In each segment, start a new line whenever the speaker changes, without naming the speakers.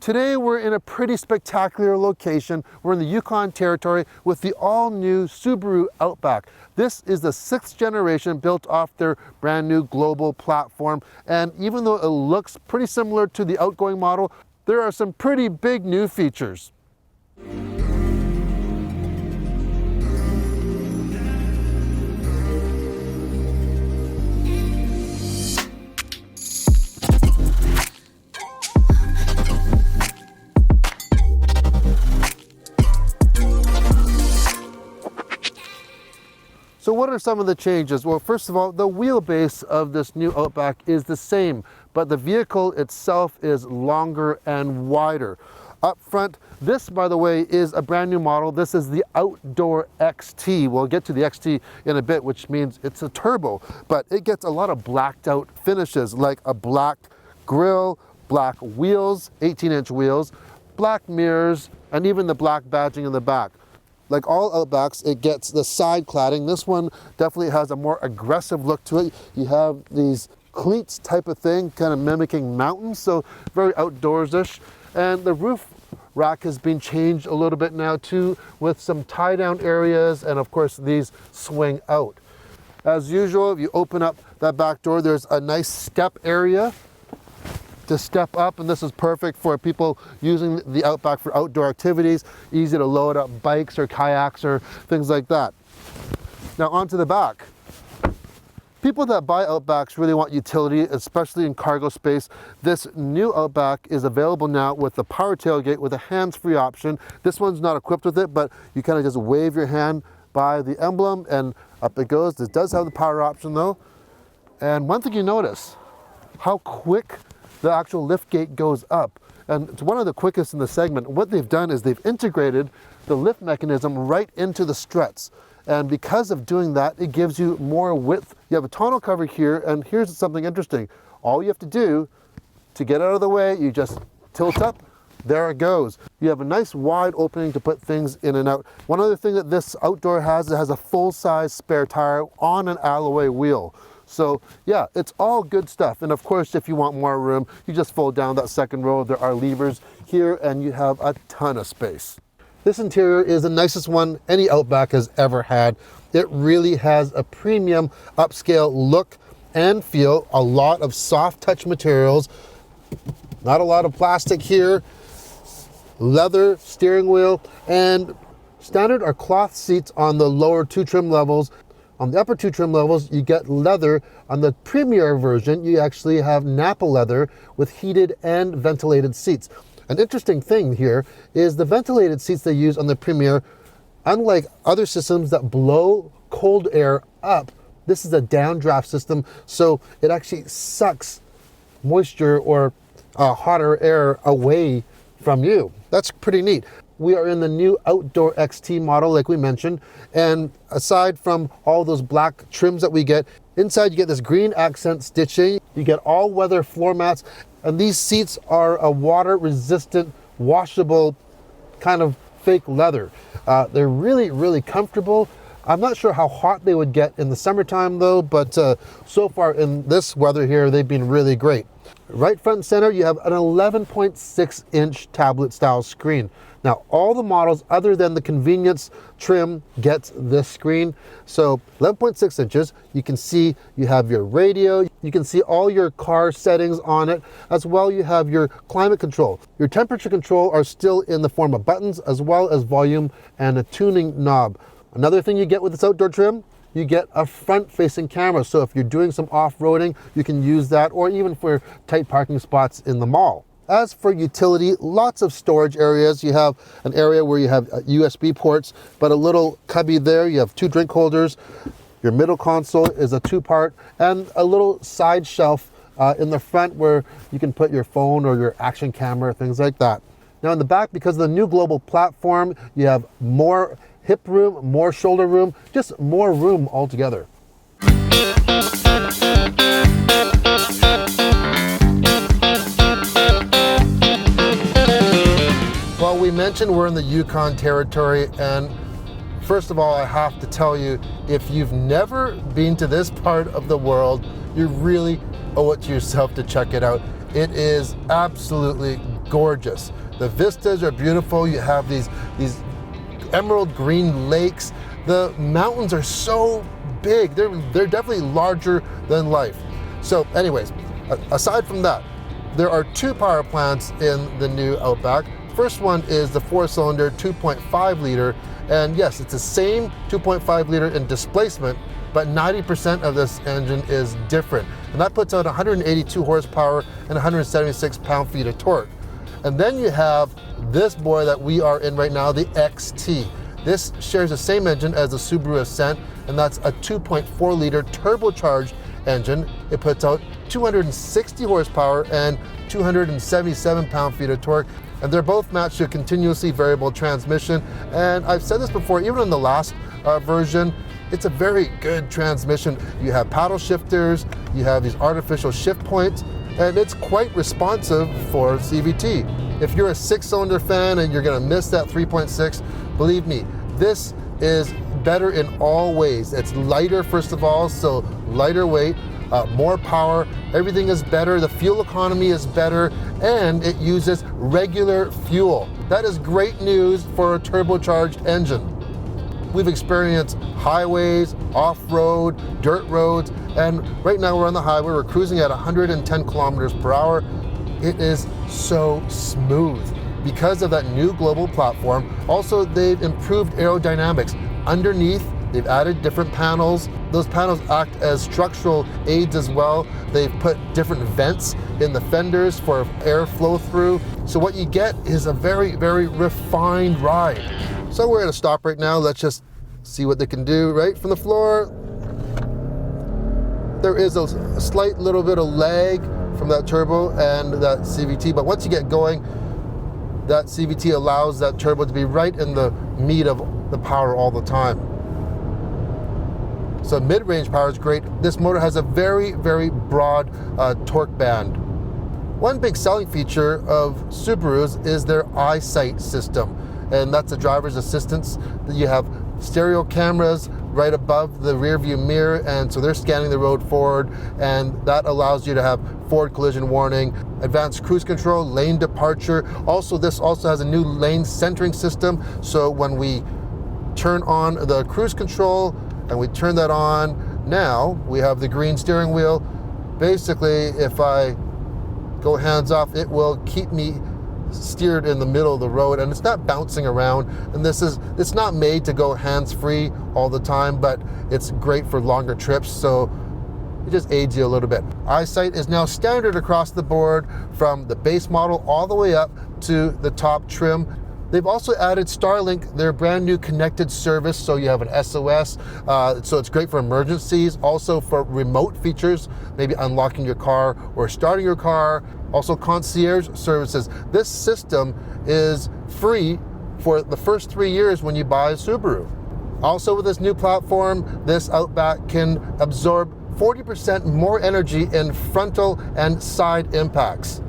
Today we're in a pretty spectacular location. We're in the Yukon Territory with the all-new Subaru Outback. This is the 6th generation built off their brand new global platform, and even though it looks pretty similar to the outgoing model, there are some pretty big new features. So what are some of the changes? Well, first of all, the wheelbase of this new Outback is the same, but the vehicle itself is longer and wider. Up front, this, by the way, is a brand new model. This is the Outdoor XT. We'll get to the XT in a bit, which means it's a turbo, but it gets a lot of blacked out finishes, like a black grille, black wheels, 18-inch wheels, black mirrors, and even the black badging in the back. Like all Outbacks, it gets the side cladding. This one definitely has a more aggressive look to it. You have these cleats type of thing, kind of mimicking mountains, so very outdoors-ish. And the roof rack has been changed a little bit now too, with some tie-down areas, and of course these swing out. As usual, if you open up that back door, there's a nice step area to step up, and this is perfect for people using the Outback for outdoor activities. Easy to load up bikes or kayaks or things like that. Now onto the back. People that buy Outbacks really want utility, especially in cargo space. This new Outback is available now with the power tailgate with a hands-free option. This one's not equipped with it, but you kind of just wave your hand by the emblem and up it goes. This does have the power option though. And one thing you notice, how quick the actual lift gate goes up, and it's one of the quickest in the segment. What they've done is they've integrated the lift mechanism right into the struts, and because of doing that, it gives you more width. You have a tonneau cover here, and here's something interesting. All you have to do to get out of the way, you just tilt up, there it goes. You have a nice wide opening to put things in and out. One other thing that this outdoor has, it has a full-size spare tire on an alloy wheel. So yeah, it's all good stuff. And of course, if you want more room, you just fold down that second row. There are levers here and you have a ton of space. This interior is the nicest one any Outback has ever had. It really has a premium upscale look and feel. A lot of soft touch materials, not a lot of plastic here. Leather steering wheel, and standard are cloth seats on the lower 2 trim levels. On the upper 2 trim levels, you get leather. On the Premier version, you actually have Napa leather with heated and ventilated seats. An interesting thing here is the ventilated seats they use on the Premier, unlike other systems that blow cold air up, this is a downdraft system, so it actually sucks moisture or hotter air away from you. That's pretty neat. We are in the new Outdoor XT model, like we mentioned, and aside from all those black trims that we get, inside you get this green accent stitching, you get all-weather floor mats, and these seats are a water-resistant, washable kind of fake leather. They're really, really comfortable. I'm not sure how hot they would get in the summertime though, but so far in this weather here, they've been really great. Right front and center, you have an 11.6-inch tablet-style screen. Now, all the models other than the convenience trim gets this screen. So 11.6 inches, you can see you have your radio, you can see all your car settings on it, as well you have your climate control. Your temperature control are still in the form of buttons, as well as volume and a tuning knob. Another thing you get with this outdoor trim, you get a front-facing camera. So if you're doing some off-roading, you can use that, or even for tight parking spots in the mall. As for utility, lots of storage areas. You have an area where you have USB ports, but a little cubby there. You have 2 drink holders. Your middle console is a 2-part, and a little side shelf in the front where you can put your phone or your action camera, things like that. Now in the back, because of the new global platform, you have more hip room, more shoulder room, just more room altogether. Well, we mentioned we're in the Yukon Territory, and first of all, I have to tell you, if you've never been to this part of the world, you really owe it to yourself to check it out. It is absolutely gorgeous. The vistas are beautiful. You have these emerald green lakes. The mountains are so big. They're definitely larger than life. So anyways, aside from that, there are 2 power plants in the new Outback. First one is the 4-cylinder 2.5 liter, and yes, it's the same 2.5 liter in displacement, but 90% of this engine is different. And that puts out 182 horsepower and 176 pound-feet of torque. And then you have this boy that we are in right now, the XT. This shares the same engine as the Subaru Ascent, and that's a 2.4 liter turbocharged engine. It puts out 260 horsepower and 277 pound-feet of torque. And they're both matched to a continuously variable transmission. And I've said this before, even in the last version, it's a very good transmission. You have paddle shifters, you have these artificial shift points, and it's quite responsive for CVT. If you're a 6-cylinder fan and you're gonna miss that 3.6, believe me, this is better in all ways. It's lighter, first of all, so lighter weight, more power, everything is better, the fuel economy is better, and it uses regular fuel. That is great news for a turbocharged engine. We've experienced highways, off-road, dirt roads, and right now we're on the highway, we're cruising at 110 kilometers per hour. It is so smooth because of that new global platform. Also, they've improved aerodynamics. Underneath, they've added different panels. Those panels act as structural aids as well. They've put different vents in the fenders for air flow through. So what you get is a very, very refined ride. So we're at a stop right now. Let's just see what they can do right from the floor. There is a slight little bit of lag from that turbo and that CVT, but once you get going, that CVT allows that turbo to be right in the meat of the power all the time. So mid-range power is great. This motor has a very, very broad torque band. One big selling feature of Subarus is their EyeSight system, and that's the driver's assistance. You have stereo cameras right above the rear view mirror, and so they're scanning the road forward, and that allows you to have forward collision warning, advanced cruise control, lane departure. Also, this also has a new lane centering system, so when we turn on the cruise control and we turn that on, now we have the green steering wheel. Basically, if I go hands off, it will keep me steered in the middle of the road, and it's not bouncing around. And it's not made to go hands-free all the time, but it's great for longer trips, so it just aids you a little bit. EyeSight is now standard across the board from the base model all the way up to the top trim. They've also added Starlink, their brand new connected service, so you have an SOS, so it's great for emergencies, also for remote features, maybe unlocking your car or starting your car, also concierge services. This system is free for the first 3 years when you buy a Subaru. Also with this new platform, this Outback can absorb 40% more energy in frontal and side impacts.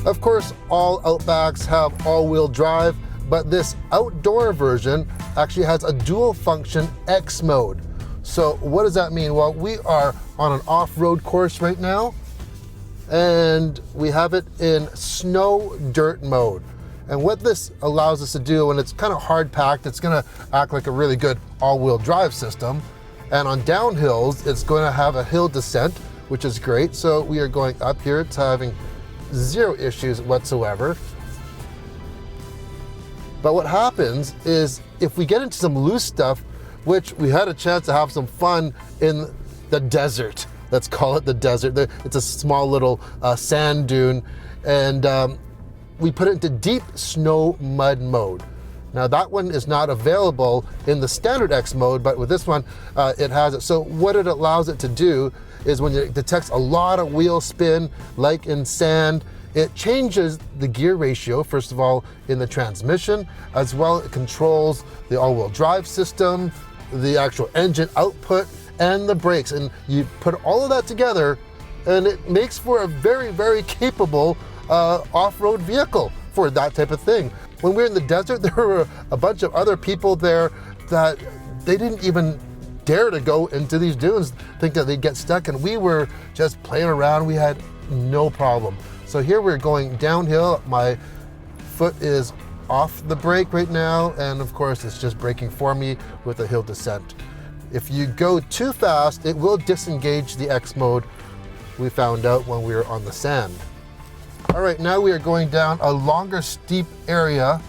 Of course, all Outbacks have all-wheel drive, but this outdoor version actually has a dual function X mode. So what does that mean? Well, we are on an off-road course right now, and we have it in snow dirt mode. And what this allows us to do, when it's kind of hard packed, it's gonna act like a really good all-wheel drive system. And on downhills, it's going to have a hill descent, which is great. So we are going up here, it's having zero issues whatsoever. But what happens is if we get into some loose stuff, which we had a chance to have some fun in the desert, let's call it the desert. It's a small little sand dune, and we put it into deep snow mud mode. Now that one is not available in the standard X mode, but with this one, it has it. So what it allows it to do is when it detects a lot of wheel spin, like in sand, it changes the gear ratio, first of all, in the transmission, as well it controls the all-wheel drive system, the actual engine output, and the brakes. And you put all of that together, and it makes for a very, very capable off-road vehicle for that type of thing. When we were in the desert, there were a bunch of other people there that they didn't even dare to go into these dunes, think that they'd get stuck, and we were just playing around. We had no problem. So here we're going downhill. My foot is off the brake right now, and of course it's just braking for me with a hill descent. If you go too fast, it will disengage the X mode, we found out when we were on the sand. All right, now we are going down a longer, steep area,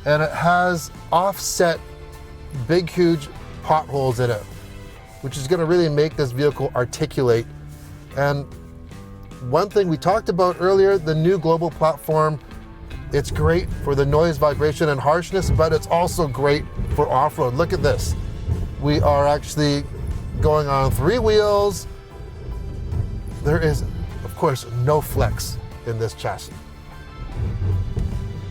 and it has offset big, huge potholes in it, which is gonna really make this vehicle articulate. And one thing we talked about earlier, the new global platform, it's great for the noise, vibration, and harshness, but it's also great for off-road. Look at this. We are actually going on 3 wheels. There is, of course, no flex in this chassis.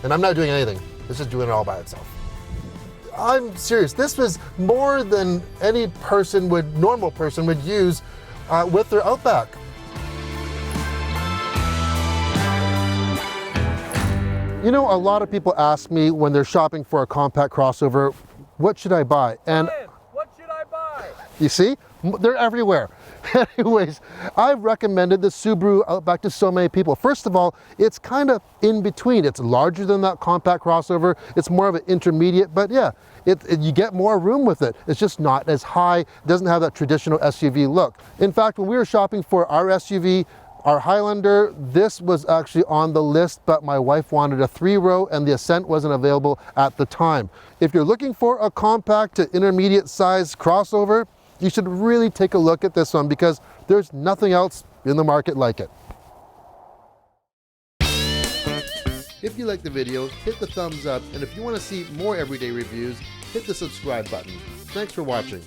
And I'm not doing anything. It's just doing it all by itself. I'm serious. This was more than any normal person would use with their Outback. You know, a lot of people ask me when they're shopping for a compact crossover, what should I buy? And
what should I buy?
You see, they're everywhere. Anyways, I've recommended the Subaru Outback to so many people. First of all, it's kind of in between. It's larger than that compact crossover. It's more of an intermediate, but yeah, you get more room with it. It's just not as high. It doesn't have that traditional SUV look. In fact, when we were shopping for our SUV, our Highlander, this was actually on the list, but my wife wanted a 3-row and the Ascent wasn't available at the time. If you're looking for a compact to intermediate size crossover, you should really take a look at this one because there's nothing else in the market like it. If you like the video, hit the thumbs up, and if you want to see more everyday reviews, hit the subscribe button. Thanks for watching.